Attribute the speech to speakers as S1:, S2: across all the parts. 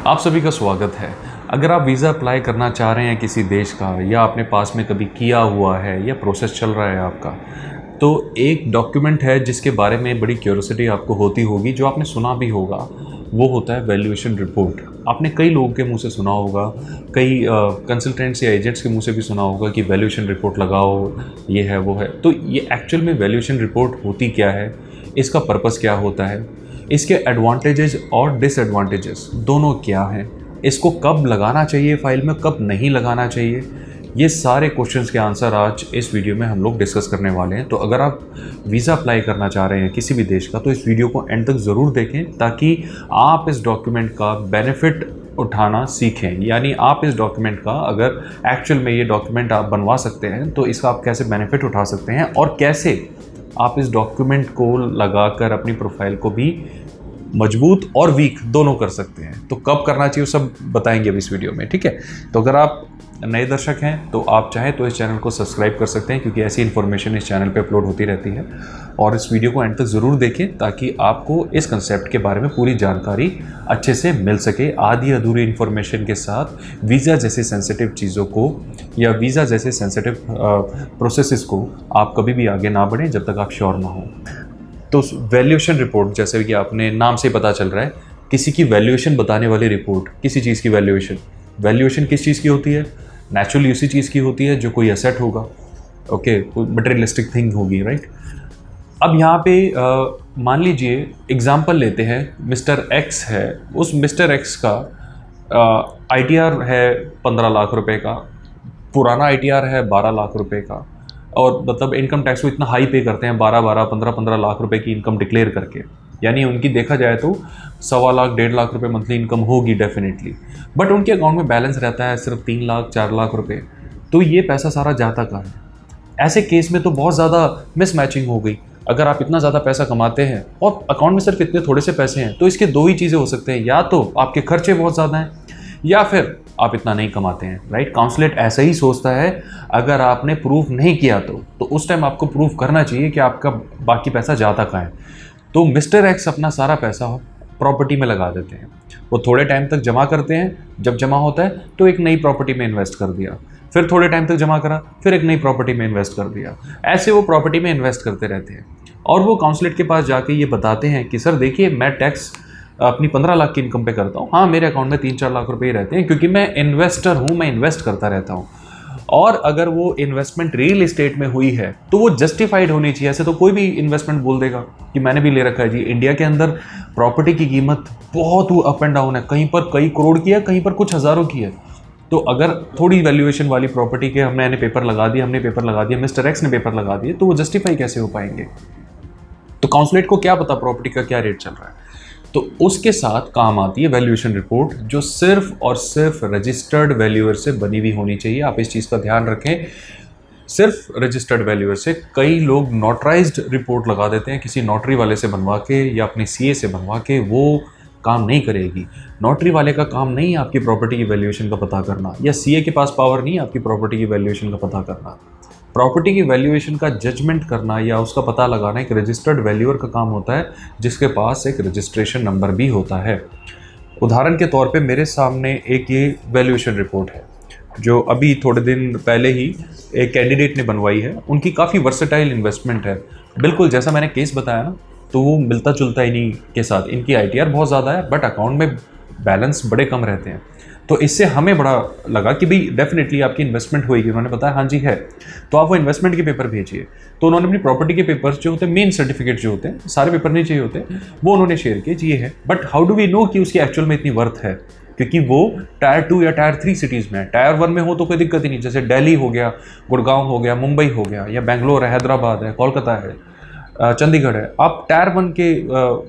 S1: आप सभी का स्वागत है। अगर आप वीज़ा अप्लाई करना चाह रहे हैं किसी देश का, या आपने पास में कभी किया हुआ है या प्रोसेस चल रहा है आपका, तो एक डॉक्यूमेंट है जिसके बारे में बड़ी क्यूरियोसिटी आपको होती होगी, जो आपने सुना भी होगा, वो होता है वैल्यूएशन रिपोर्ट। आपने कई लोगों के मुंह से सुना होगा, कई कंसल्टेंट्स या एजेंट्स के मुंह से भी सुना होगा कि वैल्यूएशन रिपोर्ट लगाओ, ये है वो है। तो ये एक्चुअल में वैल्यूएशन रिपोर्ट होती क्या है, इसका पर्पस क्या होता है, इसके एडवांटेजेस और डिसएडवांटेजेस दोनों क्या हैं, इसको कब लगाना चाहिए फाइल में, कब नहीं लगाना चाहिए, ये सारे क्वेश्चंस के आंसर आज इस वीडियो में हम लोग डिस्कस करने वाले हैं। तो अगर आप वीज़ा अप्लाई करना चाह रहे हैं किसी भी देश का, तो इस वीडियो को एंड तक ज़रूर देखें, ताकि आप इस डॉक्यूमेंट का बेनिफिट उठाना सीखें। यानी आप इस डॉक्यूमेंट का, अगर एक्चुअल में ये डॉक्यूमेंट आप बनवा सकते हैं, तो इसका आप कैसे बेनिफिट उठा सकते हैं और कैसे आप इस डॉक्यूमेंट को लगाकर अपनी प्रोफाइल को भी मजबूत और वीक दोनों कर सकते हैं। तो कब करना चाहिए वो सब बताएंगे अब इस वीडियो में, ठीक है। तो अगर आप नए दर्शक हैं तो आप चाहें तो इस चैनल को सब्सक्राइब कर सकते हैं, क्योंकि ऐसी इन्फॉर्मेशन इस चैनल पे अपलोड होती रहती है। और इस वीडियो को एंड तक ज़रूर देखें, ताकि आपको इस कंसेप्ट के बारे में पूरी जानकारी अच्छे से मिल सके। आधी अधूरी इन्फॉर्मेशन के साथ वीज़ा जैसे सेंसिटिव चीज़ों को या वीज़ा जैसे सेंसिटिव प्रोसेसेस को आप कभी भी आगे ना बढ़ें जब तक आप श्योर ना हो। तो वैल्यूएशन रिपोर्ट, जैसे कि आपने नाम से पता चल रहा है, किसी की वैल्यूएशन बताने वाली रिपोर्ट। किसी चीज़ की वैल्यूएशन किस चीज़ की होती है? नेचुरली उसी चीज़ की होती है जो कोई एसेट होगा, ओके, कोई मटेरियलिस्टिक थिंग होगी, राइट। अब यहाँ पे मान लीजिए एग्जांपल लेते हैं, मिस्टर एक्स है, उस मिस्टर एक्स का ITR है 15 लाख रुपए का, पुराना ITR है 12 लाख रुपए का, और मतलब इनकम टैक्स को इतना हाई पे करते हैं, 15 लाख रुपए की इनकम डिक्लेयर करके। यानी उनकी देखा जाए तो 1.25 लाख 1.5 लाख रुपए मंथली इनकम होगी डेफिनेटली, बट उनके अकाउंट में बैलेंस रहता है सिर्फ 3 लाख 4 लाख रुपए। तो ये पैसा सारा जाता कहाँ है? ऐसे केस में तो बहुत ज़्यादा मिसमैचिंग हो गई। अगर आप इतना ज़्यादा पैसा कमाते हैं और अकाउंट में सिर्फ इतने थोड़े से पैसे हैं, तो इसके दो ही चीज़ें हो सकते हैं, या तो आपके खर्चे बहुत ज़्यादा हैं, या फिर आप इतना नहीं कमाते हैं, राइट। काउंसलेट ऐसा ही सोचता है। अगर आपने प्रूफ नहीं किया तो उस टाइम आपको प्रूफ करना चाहिए कि आपका बाकी पैसा जाता कहाँ है। तो मिस्टर एक्स अपना सारा पैसा प्रॉपर्टी में लगा देते हैं। वो थोड़े टाइम तक जमा करते हैं, जब जमा होता है तो एक नई प्रॉपर्टी में इन्वेस्ट कर दिया, फिर थोड़े टाइम तक जमा करा, फिर एक नई प्रॉपर्टी में इन्वेस्ट कर दिया। ऐसे वो प्रॉपर्टी में इन्वेस्ट करते रहते हैं, और वो काउंसलेट के पास जाके ये बताते हैं कि सर देखिए, मैं टैक्स अपनी 15 लाख की इनकम पे करता हूँ, हाँ मेरे अकाउंट में 3-4 लाख रुपए ही रहते हैं, क्योंकि मैं इन्वेस्टर हूँ, मैं इन्वेस्ट करता रहता हूँ। और अगर वो इन्वेस्टमेंट रियल एस्टेट में हुई है तो वो जस्टिफाइड होनी चाहिए। ऐसे तो कोई भी इन्वेस्टमेंट बोल देगा कि मैंने भी ले रखा है जी। इंडिया के अंदर प्रॉपर्टी की कीमत बहुत अप एंड डाउन है, कहीं पर कई करोड़ की है, कहीं पर कुछ हज़ारों की है। तो अगर थोड़ी वैल्यूएशन वाली प्रॉपर्टी के हमने पेपर लगा दिया, मिस्टर एक्स ने पेपर लगा दिए, तो वो जस्टिफाई कैसे हो पाएंगे? तो काउंसलेट को क्या पता प्रॉपर्टी का क्या रेट चल रहा है। तो उसके साथ काम आती है वैल्यूएशन रिपोर्ट, जो सिर्फ और सिर्फ रजिस्टर्ड वैल्यूअर से बनी हुई होनी चाहिए। आप इस चीज़ का ध्यान रखें, सिर्फ रजिस्टर्ड वैल्यूअर से। कई लोग नोटराइज्ड रिपोर्ट लगा देते हैं किसी नोटरी वाले से बनवा के या अपने CA से बनवा के, वो काम नहीं करेगी। नोटरी वाले का काम नहीं है आपकी प्रॉपर्टी की वैल्यूएशन का पता करना, या CA के पास पावर नहीं है आपकी प्रॉपर्टी की वैल्यूएशन का पता करना। प्रॉपर्टी की वैल्यूएशन का जजमेंट करना या उसका पता लगाना एक रजिस्टर्ड वैल्यूअर का काम होता है, जिसके पास एक रजिस्ट्रेशन नंबर भी होता है। उदाहरण के तौर पे मेरे सामने एक ये वैल्यूएशन रिपोर्ट है, जो अभी थोड़े दिन पहले ही एक कैंडिडेट ने बनवाई है। उनकी काफ़ी वर्सेटाइल इन्वेस्टमेंट है, बिल्कुल जैसा मैंने केस बताया ना, तो वो मिलता जुलता इन्हीं के साथ। इनकी ITR बहुत ज़्यादा है, बट अकाउंट में बैलेंस बड़े कम रहते हैं। तो इससे हमें बड़ा लगा कि भाई डेफिनेटली आपकी इन्वेस्टमेंट होएगी। उन्होंने बताया हाँ जी है, तो आप वो इन्वेस्टमेंट के पेपर भेजिए। तो उन्होंने अपनी प्रॉपर्टी के पेपर्स जो होते हैं, मेन सर्टिफिकेट जो होते हैं, सारे पेपर नहीं चाहिए होते, वो उन्होंने शेयर किए जी ये है। But how do we know कि उसकी एक्चुअल में इतनी वर्थ है? क्योंकि वो Tier 2 या Tier 3 सिटीज़ में है। Tier 1 में हो तो कोई दिक्कत ही नहीं, जैसे दिल्ली हो गया, गुड़गांव हो गया, मुंबई हो गया, या बेंगलोर है, हैदराबाद है, कोलकाता है, चंडीगढ़ है। आप Tier 1 के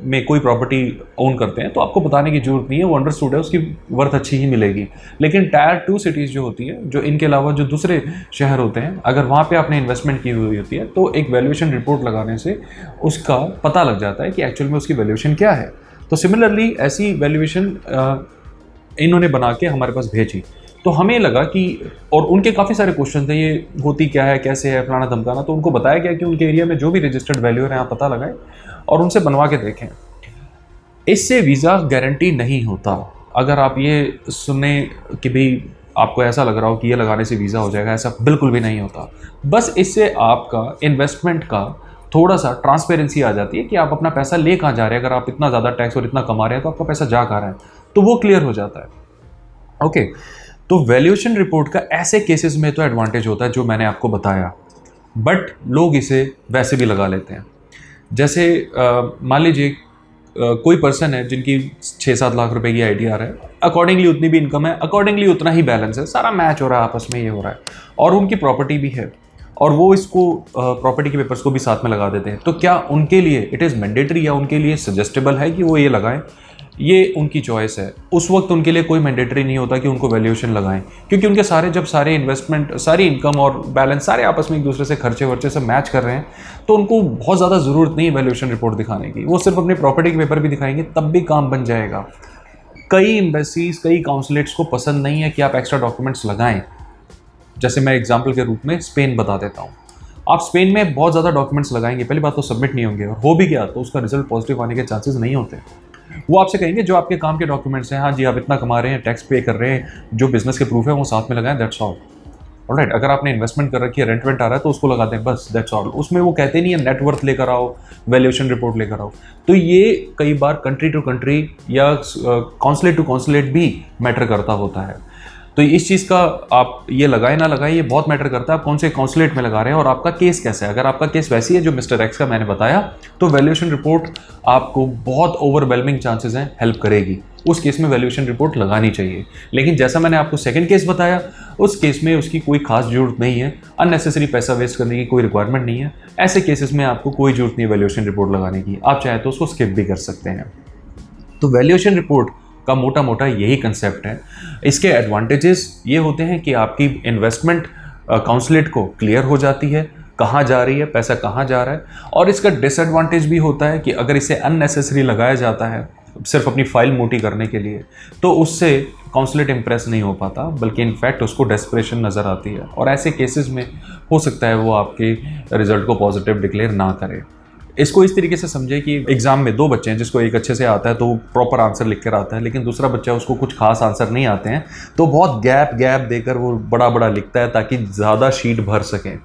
S1: में कोई प्रॉपर्टी ओन करते हैं तो आपको बताने की जरूरत नहीं है, वो अंडरस्टूड है, उसकी वर्थ अच्छी ही मिलेगी। लेकिन Tier 2 सिटीज़ जो होती है, जो इनके अलावा जो दूसरे शहर होते हैं, अगर वहाँ पे आपने इन्वेस्टमेंट की हुई होती है, तो एक वैल्यूएशन रिपोर्ट लगाने से उसका पता लग जाता है कि एक्चुअल में उसकी वैल्यूएशन क्या है। तो सिमिलरली ऐसी वैल्यूएशन इन्होंने बना के हमारे पास भेजी। तो हमें लगा कि, और उनके काफ़ी सारे क्वेश्चन थे, ये होती क्या है, कैसे है, फलाना धमकाना। तो उनको बताया गया कि उनके एरिया में जो भी रजिस्टर्ड वैल्यूअर हैं आप पता लगाएं और उनसे बनवा के देखें। इससे वीज़ा गारंटी नहीं होता। अगर आप ये सुने कि भी आपको ऐसा लग रहा हो कि ये लगाने से वीज़ा हो जाएगा, ऐसा बिल्कुल भी नहीं होता। बस इससे आपका इन्वेस्टमेंट का थोड़ा सा ट्रांसपेरेंसी आ जाती है कि आप अपना पैसा ले कहाँ जा रहे हैं। अगर आप इतना ज़्यादा टैक्स और इतना कमा रहे हैं तो आपका पैसा जा कहाँ रहा है, तो वो क्लियर हो जाता है। ओके, तो वैल्यूएशन रिपोर्ट का ऐसे केसेस में तो एडवांटेज होता है जो मैंने आपको बताया, बट लोग इसे वैसे भी लगा लेते हैं। जैसे मान लीजिए कोई पर्सन है जिनकी 6-7 लाख रुपए की आईटीआर है, अकॉर्डिंगली उतनी भी इनकम है, अकॉर्डिंगली उतना ही बैलेंस है, सारा मैच हो रहा है, आपस में ये हो रहा है, और उनकी प्रॉपर्टी भी है, और वो इसको प्रॉपर्टी के पेपर्स को भी साथ में लगा देते हैं। तो क्या उनके लिए इट इज़ मैंडेटरी या उनके लिए सजेस्टेबल है कि वो ये लगाएं? ये उनकी चॉइस है। उस वक्त उनके लिए कोई मैंडेटरी नहीं होता कि उनको वैल्यूएशन लगाएं, क्योंकि उनके सारे इन्वेस्टमेंट, सारी इनकम और बैलेंस सारे आपस में एक दूसरे से खर्चे वर्चे सब मैच कर रहे हैं, तो उनको बहुत ज़्यादा ज़रूरत नहीं है वैल्यूएशन रिपोर्ट दिखाने की। वो सिर्फ अपनी प्रॉपर्टी के पेपर भी दिखाएंगे तब भी काम बन जाएगा। कई एम्बेसीज, कई काउंसलेट्स को पसंद नहीं है कि आप एक्स्ट्रा डॉक्यूमेंट्स लगाएं। जैसे मैं एग्जाम्पल के रूप में स्पेन बता देता हूँ। आप स्पेन में बहुत ज़्यादा डॉक्यूमेंट्स लगाएंगे, पहली बात तो सबमिट नहीं होंगे, और हो भी गया तो उसका रिजल्ट पॉजिटिव आने के चांसेस नहीं होते। वो आपसे कहेंगे जो आपके काम के डॉक्यूमेंट्स हैं, हाँ जी आप इतना कमा रहे हैं, टैक्स पे कर रहे हैं, जो बिजनेस के प्रूफ है वो साथ में लगाएं, दैट्स ऑल। ऑलराइट, अगर आपने इन्वेस्टमेंट कर रखी है, रेंट वेंट आ रहा है तो उसको लगा दें, बस दैट्स ऑल। उसमें वो कहते नहीं है नेटवर्थ लेकर आओ, वैल्यूएशन रिपोर्ट लेकर आओ। तो ये कई बार कंट्री टू कंट्री या कॉन्सुलेट टू कॉन्सुलेट भी मैटर करता होता है। तो इस चीज़ का आप ये लगाए ना लगाए, ये बहुत मैटर करता है आप कौन से कॉन्सुलेट में लगा रहे हैं और आपका केस कैसा है। अगर आपका केस वैसी है जो मिस्टर एक्स का मैंने बताया, तो वैल्यूएशन रिपोर्ट आपको बहुत ओवरवेलमिंग चांसेस हैं हेल्प करेगी, उस केस में वैल्यूएशन रिपोर्ट लगानी चाहिए। लेकिन जैसा मैंने आपको सेकंड केस बताया, उस केस में उसकी कोई खास जरूरत नहीं है, अननेसेसरी पैसा वेस्ट करने की कोई रिक्वायरमेंट नहीं है। ऐसे केसेस में आपको कोई जरूरत नहीं है वैल्यूएशन रिपोर्ट लगाने की, आप चाहे तो उसको स्किप भी कर सकते हैं। तो वैल्यूएशन रिपोर्ट का मोटा मोटा यही कंसेप्ट है। इसके एडवांटेजेस ये होते हैं कि आपकी इन्वेस्टमेंट काउंसलेट को क्लियर हो जाती है, कहाँ जा रही है, पैसा कहाँ जा रहा है। और इसका डिसएडवांटेज भी होता है कि अगर इसे अननेसेसरी लगाया जाता है सिर्फ अपनी फाइल मोटी करने के लिए, तो उससे काउंसलेट इंप्रेस नहीं हो पाता, बल्कि इनफैक्ट उसको डेस्परेशन नज़र आती है, और ऐसे केसेस में हो सकता है वो आपके रिजल्ट को पॉजिटिव डिक्लेयर ना करे। इसको इस तरीके से समझे कि एग्जाम में दो बच्चे हैं, जिसको एक अच्छे से आता है तो प्रॉपर आंसर लिख कर आता है, लेकिन दूसरा बच्चा उसको कुछ खास आंसर नहीं आते हैं, तो बहुत गैप देकर वो बड़ा बड़ा लिखता है ताकि ज़्यादा शीट भर सकें।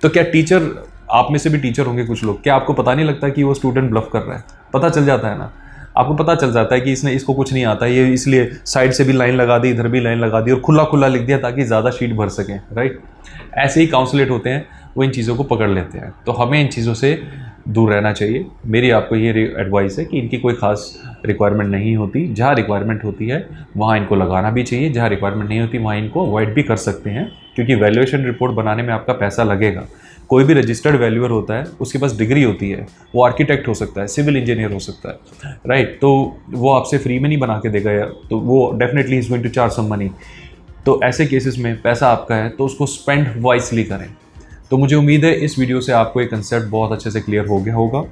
S1: तो क्या टीचर, आप में से भी टीचर होंगे कुछ लोग, क्या आपको पता नहीं लगता कि वो स्टूडेंट ब्लफ कर रहा है? पता चल जाता है ना, आपको पता चल जाता है कि इसको कुछ नहीं आता, ये इसलिए साइड से भी लाइन लगा दी, इधर भी लाइन लगा दी और खुला खुला लिख दिया ताकि ज़्यादा शीट भर सकें, राइट। ऐसे ही काउंसलेट होते हैं, वो इन चीज़ों को पकड़ लेते हैं। तो हमें इन चीज़ों से दूर रहना चाहिए। मेरी आपको ये एडवाइस है कि इनकी कोई ख़ास रिक्वायरमेंट नहीं होती, जहाँ रिक्वायरमेंट होती है वहाँ इनको लगाना भी चाहिए, जहाँ रिक्वायरमेंट नहीं होती वहाँ इनको अवॉइड भी कर सकते हैं, क्योंकि वैल्यूएशन रिपोर्ट बनाने में आपका पैसा लगेगा। कोई भी रजिस्टर्ड वैल्यूअर होता है, उसके पास डिग्री होती है, वो आर्किटेक्ट हो सकता है, सिविल इंजीनियर हो सकता है, राइट। तो वो आपसे फ्री में नहीं बना के देगा, तो वो definitely is going to charge some money. तो ऐसे केसेस में पैसा आपका है तो उसको स्पेंड वाइसली करें। तो मुझे उम्मीद है इस वीडियो से आपको ये कंसेप्ट बहुत अच्छे से क्लियर हो गया होगा,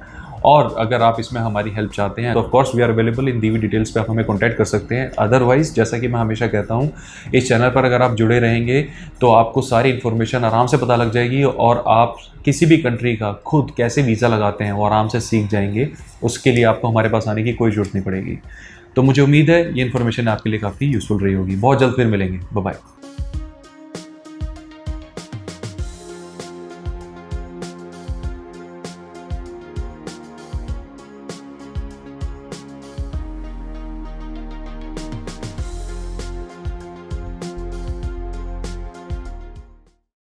S1: और अगर आप इसमें हमारी हेल्प चाहते हैं तो of course we are available in दी हुई डिटेल्स पे, आप हमें कांटेक्ट कर सकते हैं। अदरवाइज़ जैसा कि मैं हमेशा कहता हूँ, इस चैनल पर अगर आप जुड़े रहेंगे तो आपको सारी इन्फॉर्मेशन आराम से पता लग जाएगी, और आप किसी भी कंट्री का खुद कैसे वीज़ा लगाते हैं वो आराम से सीख जाएंगे। उसके लिए आपको हमारे पास आने की कोई ज़रूरत नहीं पड़ेगी। तो मुझे उम्मीद है ये इन्फॉर्मेशन आपके लिए काफ़ी यूज़फुल रही होगी। बहुत जल्द फिर मिलेंगे, बाय बाय।